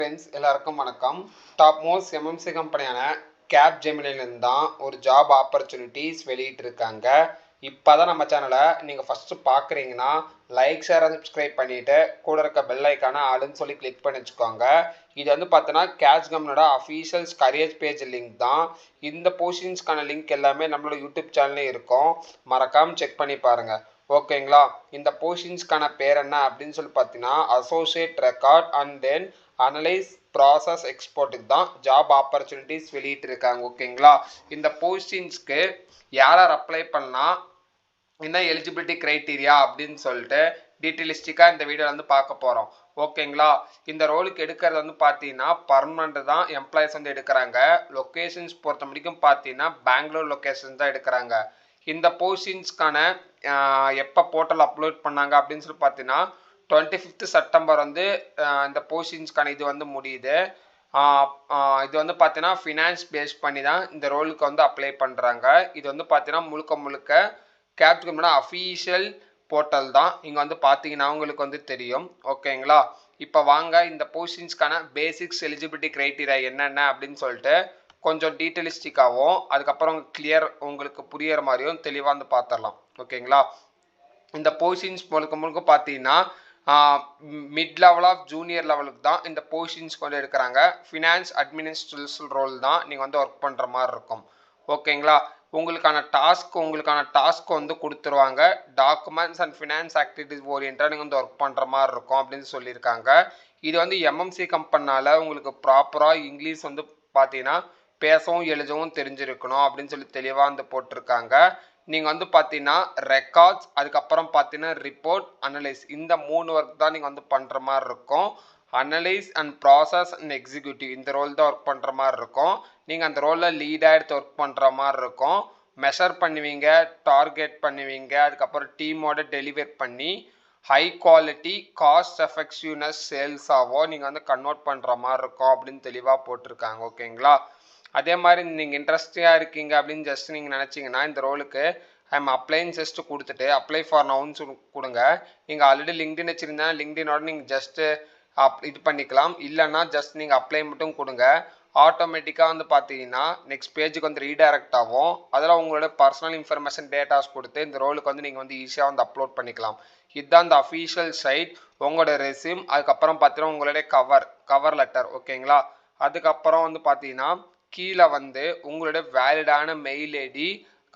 Friends எல்லாருக்கும் வணக்கம். Top most MNC கம்பெனியான கேப்ஜெமினிலேருந்து தான் ஒரு ஜாப் ஆப்பர்ச்சுனிட்டிஸ் வெளியிட்டிருக்காங்க. இப்போ தான் நம்ம சேனலை நீங்கள் ஃபஸ்ட்டு பார்க்குறீங்கன்னா லைக் ஷேர் சப்ஸ்கிரைப் பண்ணிவிட்டு கூட இருக்க பெல் ஐக்கான ஆளுன்னு சொல்லி கிளிக் பண்ணி வச்சுக்கோங்க. இது வந்து பார்த்தோன்னா கேப்ஜெமினியோட அஃபீஷியல்ஸ் கரியர்ஸ் பேஜ் லிங்க் தான். இந்த போஸ்டிங்ஸ்க்கான லிங்க் எல்லாமே நம்மளோட யூடியூப் சேனல்லே இருக்கும், மறக்காமல் செக் பண்ணி பாருங்கள். ஓகேங்களா, இந்த போஸ்டிங்ஸ்க்கான பேர் என்ன அப்படின்னு சொல்லி பார்த்தீங்கன்னா associate record and then analyse process எக்ஸ்போர்ட்டுக்கு தான் ஜாப் ஆப்பர்ச்சுனிட்டிஸ் வெளியிட்டிருக்காங்க. ஓகேங்களா, இந்த போஸ்டிங்ஸ்க்கு யார் யார் அப்ளை பண்ணால் என்ன எலிஜிபிலிட்டி க்ரைட்டீரியா அப்படின்னு சொல்லிட்டு டீட்டெயிலிஸ்டிக்காக இந்த வீடியோவில் வந்து பார்க்க போகிறோம். ஓகேங்களா, இந்த ரோலுக்கு எடுக்கிறது வந்து பார்த்தீங்கன்னா பர்மனெண்ட் தான் எம்ப்ளாயிஸ் வந்து எடுக்கிறாங்க. லொக்கேஷன்ஸ் பொறுத்த முடிக்கும் பார்த்தீங்கன்னா பெங்களூர் லொக்கேஷன் தான் எடுக்கிறாங்க. இந்த போஸ்டிங்ஸ்க்கான எப்போ போர்ட்டல் அப்லோட் பண்ணாங்க அப்படின்னு சொல்லி பார்த்தீங்கன்னா 25 செப்டம்பர் வந்து இந்த போஸ்டிங்ஸ்க்கான இது வந்து முடியுது. இது வந்து பார்த்தீங்கன்னா ஃபினான்ஸ் பேஸ் பண்ணி தான் இந்த ரோலுக்கு வந்து அப்ளை பண்ணுறாங்க. இது வந்து பார்த்தீங்கன்னா முழுக்க முழுக்க கேப்ஜெமினி அஃபீஷியல் போர்ட்டல் தான். இங்கே வந்து பார்த்தீங்கன்னா உங்களுக்கு வந்து தெரியும். ஓகேங்களா, இப்போ வாங்க இந்த போஸ்டிங்ஸ்க்கான பேசிக்ஸ் எலிஜிபிலிட்டி க்ரைட்டீரியா என்னென்ன அப்படின்னு சொல்லிட்டு கொஞ்சம் டீட்டெயிலிஸ்டிக்காகவும் அதுக்கப்புறம் கிளியர் உங்களுக்கு புரியிற மாதிரியும் தெளிவாக வந்து பார்த்துடலாம். ஓகேங்களா, இந்த போஸ்டிங்ஸ் முழுக்க முழுக்க பார்த்தீங்கன்னா மிட் லெவல் ஆஃப் ஜூனியர் லெவலுக்கு தான் இந்த போஸ்டிங்ஸ் வந்து எடுக்கிறாங்க. ஃபினான்ஸ் அட்மினிஸ்ட்ரேஷன் ரோல் தான் நீங்கள் வந்து ஒர்க் பண்ணுற மாதிரி இருக்கும். ஓகேங்களா, உங்களுக்கான டாஸ்க் வந்து கொடுத்துருவாங்க. டாக்குமெண்ட்ஸ் அண்ட் ஃபினான்ஸ் ஆக்டிவிட்டிஸ் ஓரியன்டாக நீங்கள் வந்து ஒர்க் பண்ணுற மாதிரி இருக்கும் அப்படின்னு சொல்லியிருக்காங்க. இது வந்து எம்எம்சி கம்பெனினால உங்களுக்கு ப்ராப்பராக இங்கிலீஷ் வந்து பார்த்தீங்கன்னா பேசவும் எழுதவும் தெரிஞ்சிருக்கணும் அப்படின்னு சொல்லி தெளிவாக வந்து போட்டிருக்காங்க. நீங்கள் வந்து பார்த்தீங்கன்னா ரெக்கார்ட்ஸ், அதுக்கப்புறம் பார்த்தீங்கன்னா ரிப்போர்ட், அனலைஸ், இந்த 3 ஒர்க் தான் நீங்கள் வந்து பண்ணுற மாதிரி இருக்கும். Analyse and process and executive இந்த ரோல் தான் ஒர்க் பண்ணுற மாதிரி இருக்கும். நீங்கள் அந்த ரோலில் லீடாக எடுத்து ஒர்க் பண்ணுற மாதிரி இருக்கும். மெஷர் பண்ணுவீங்க, டார்கெட் பண்ணுவீங்க, அதுக்கப்புறம் டீமோட டெலிவர் பண்ணி ஹை குவாலிட்டி காஸ்ட் எஃபெக்டிவ்னஸ் சேல்ஸாவோ நீங்கள் வந்து கன்வெர்ட் பண்ணுற மாதிரி இருக்கும் அப்படின்னு தெளிவாக போட்டிருக்காங்க. ஓகேங்களா, அதே மாதிரி நீங்கள் இன்ட்ரெஸ்டிங்காக இருக்கீங்க அப்படின்னு ஜஸ்ட் நீங்கள் நினச்சிங்கன்னா இந்த ரோலுக்கு ஐம் அப்ளைன்னு ஜஸ்ட் கொடுத்துட்டு அப்ளை ஃபார் நவுன்னு கொடுங்க. நீங்கள் ஆல்ரெடி லிங்க்டின் வச்சுருந்தா லிங்க்டினோட நீங்கள் ஜஸ்ட்டு இது பண்ணிக்கலாம். இல்லைன்னா ஜஸ்ட் நீங்கள் அப்ளை மட்டும் கொடுங்க. ஆட்டோமேட்டிக்காக வந்து பார்த்தீங்கன்னா நெக்ஸ்ட் பேஜுக்கு வந்து ரீடைரக்ட் ஆகும். அதில் உங்களோட பர்சனல் இன்ஃபர்மேஷன் டேட்டாஸ் கொடுத்து இந்த ரோலுக்கு வந்து நீங்கள் வந்து ஈஸியாக வந்து அப்லோட் பண்ணிக்கலாம். இதுதான் இந்த அஃபீஷியல் சைட். உங்களோட ரெஸ்யூம், அதுக்கப்புறம் பார்த்தீங்கன்னா உங்களுடைய கவர் லெட்டர். ஓகேங்களா, அதுக்கப்புறம் வந்து பார்த்தீங்கன்னா கீழே வந்து உங்களுடைய வேலிடான மெயில் ஐடி,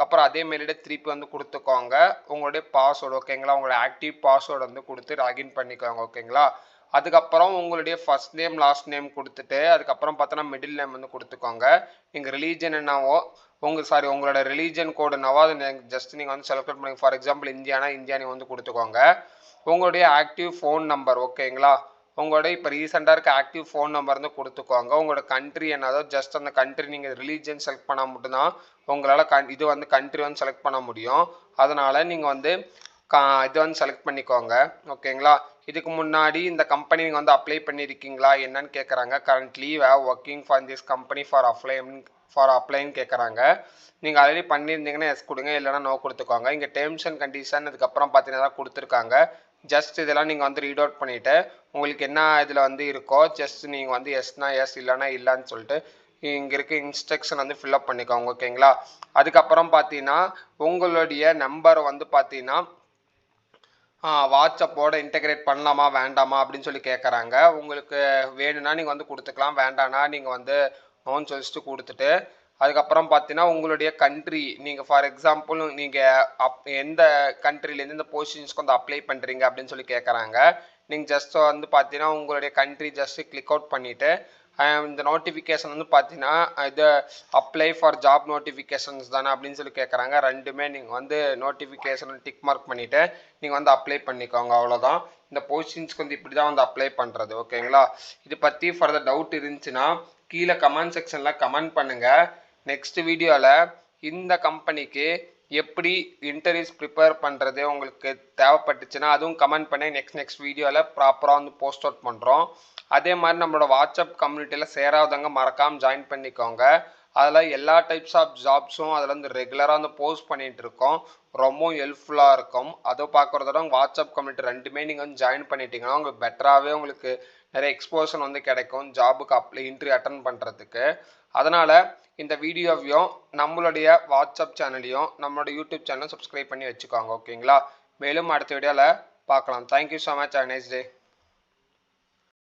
அப்புறம் அதே மெயில் ஐடி திருப்பி வந்து கொடுத்துக்கோங்க. உங்களுடைய பாஸ்வேர்டு, ஓகேங்களா, உங்களோட ஆக்டிவ் பாஸ்வேர்டு வந்து கொடுத்து லாகின் பண்ணிக்கோங்க. ஓகேங்களா, அதுக்கப்புறம் உங்களுடைய ஃபர்ஸ்ட் நேம் லாஸ்ட் நேம் கொடுத்துட்டு அதுக்கப்புறம் பார்த்தோன்னா மிடில் நேம் வந்து கொடுத்துக்கோங்க. நீங்கள் ரிலீஜன் என்னவோ உங்களோட ரிலீஜன் கோடு என்னவோ அதை ஜஸ்ட் நீங்கள் வந்து செலக்ட் பண்ணி, ஃபார் எக்ஸாம்பிள் இந்தியானா இந்தியா நீங்கள் வந்து கொடுத்துக்கோங்க. உங்களுடைய ஆக்டிவ் ஃபோன் நம்பர், ஓகேங்களா, உங்களோட இப்போ ரீசெண்டாக இருக்க ஆக்டிவ் ஃபோன் நம்பர் வந்து கொடுத்துக்கோங்க. உங்களோட கண்ட்ரி என்னதோ ஜஸ்ட் அந்த கண்ட்ரி நீங்கள் ரிலீஜன் செலக்ட் பண்ணால் மட்டும்தான் உங்களால் இது வந்து கண்ட்ரி வந்து செலக்ட் பண்ண முடியும். அதனால் நீங்கள் வந்து இது வந்து செலக்ட் பண்ணிக்கோங்க. ஓகேங்களா, இதுக்கு முன்னாடி இந்த கம்பெனி நீங்கள் வந்து அப்ளை பண்ணியிருக்கீங்களா என்னன்னு கேட்குறாங்க. Currently working for this company for அப்ளைன்னு கேட்குறாங்க. நீங்கள் ஆல்ரெடி பண்ணியிருந்தீங்கன்னா எஸ் கொடுங்க, இல்லைனா நோ கொடுத்துக்கோங்க. இங்கே டேர்ம்ஸ் அண்ட் கண்டிஷன் அதுக்கப்புறம் பார்த்தீங்கன்னா கொடுத்துருக்காங்க. ஜஸ்ட் இதெல்லாம் நீங்கள் வந்து ரீட் அவுட் பண்ணிவிட்டு உங்களுக்கு என்ன இதில் வந்து இருக்கோ ஜஸ்ட் நீங்கள் வந்து எஸ்னா எஸ் இல்லைனா இல்லைன்னு சொல்லிட்டு இங்கே இருக்க இன்ஸ்ட்ரக்ஷன் வந்து ஃபில்அப் பண்ணிக்கோங்க. ஓகேங்களா, அதுக்கப்புறம் பார்த்தீங்கன்னா உங்களுடைய நம்பர் வந்து பார்த்தீங்கன்னா வாட்ஸ்அப்போட இன்டெகிரேட் பண்ணலாமா வேண்டாமா அப்படின்னு சொல்லி கேட்குறாங்க. உங்களுக்கு வேணும்னா நீங்கள் வந்து கொடுத்துக்கலாம், வேண்டாம்னா நீங்கள் வந்து நோன்னு சொல்லிட்டு கொடுத்துட்டு அதுக்கப்புறம் பார்த்தீங்கன்னா உங்களுடைய கண்ட்ரி, நீங்கள் ஃபார் எக்ஸாம்பிள் நீங்கள் எந்த கண்ட்ரிலேருந்து இந்த போஸ்டிங்ஸ்க்கு வந்து அப்ளை பண்ணுறீங்க அப்படின்னு சொல்லி கேட்குறாங்க. நீங்கள் ஜஸ்ட் வந்து பார்த்தீங்கன்னா உங்களுடைய கண்ட்ரி ஜஸ்ட்டு கிளிக் அவுட் பண்ணிவிட்டு இந்த நோட்டிஃபிகேஷன் வந்து பார்த்தீங்கன்னா இது அப்ளை ஃபார் ஜாப் நோட்டிஃபிகேஷன்ஸ் தானே அப்படின்னு சொல்லி கேட்குறாங்க. ரெண்டுமே நீங்கள் வந்து நோட்டிஃபிகேஷன் டிக் மார்க் பண்ணிவிட்டு நீங்கள் வந்து அப்ளை பண்ணிக்கோங்க. அவ்வளோதான், இந்த போஸ்டிங்ஸ்க்கு வந்து இப்படி தான் வந்து அப்ளை பண்ணுறது. ஓகேங்களா, இது பற்றி ஃபர்தர் டவுட் இருந்துச்சுன்னா கீழே கமெண்ட் செக்ஷனில் கமெண்ட் பண்ணுங்கள். நெக்ஸ்ட் வீடியோவில் இந்த கம்பெனிக்கு எப்படி இன்டர்வியூஸ் ப்ரிப்பேர் பண்ணுறது உங்களுக்கு தேவைப்பட்டுச்சுன்னா அதுவும் கமெண்ட் பண்ணி நெக்ஸ்ட் வீடியோவில் ப்ராப்பராக வந்து போஸ்ட் அவுட் பண்ணுறோம். அதே மாதிரி நம்மளோட வாட்ஸ்அப் கம்யூனிட்டியில் சேராதவங்க மறக்காமல் ஜாயின் பண்ணிக்கோங்க. அதில் எல்லா டைப்ஸ் ஆஃப் ஜாப்ஸும் அதில் வந்து ரெகுலராக வந்து போஸ்ட் பண்ணிகிட்டு இருக்கோம். ரொம்பவும் ஹெல்ப்ஃபுல்லாக இருக்கும். அதை பார்க்குறதோட வாட்ஸ்அப் கம்யூனிட்டி ரெண்டுமே நீங்கள் வந்து ஜாயின் பண்ணிட்டீங்கன்னா உங்களுக்கு பெட்டராகவே உங்களுக்கு நிறைய எக்ஸ்போஷன் வந்து கிடைக்கும் ஜாபுக்கு இன்டர்வியூ அட்டன் பண்ணுறதுக்கு. அதனால் இந்த வீடியோவையும் நம்மளுடைய வாட்ஸ்அப் சேனலையும் நம்மளோட யூடியூப் சேனலும் சப்ஸ்கிரைப் பண்ணி வச்சுக்கோங்க. ஓகேங்களா? மேலும் அடுத்த வீடியோவில் பார்க்கலாம். Thank you so much. Have a nice day.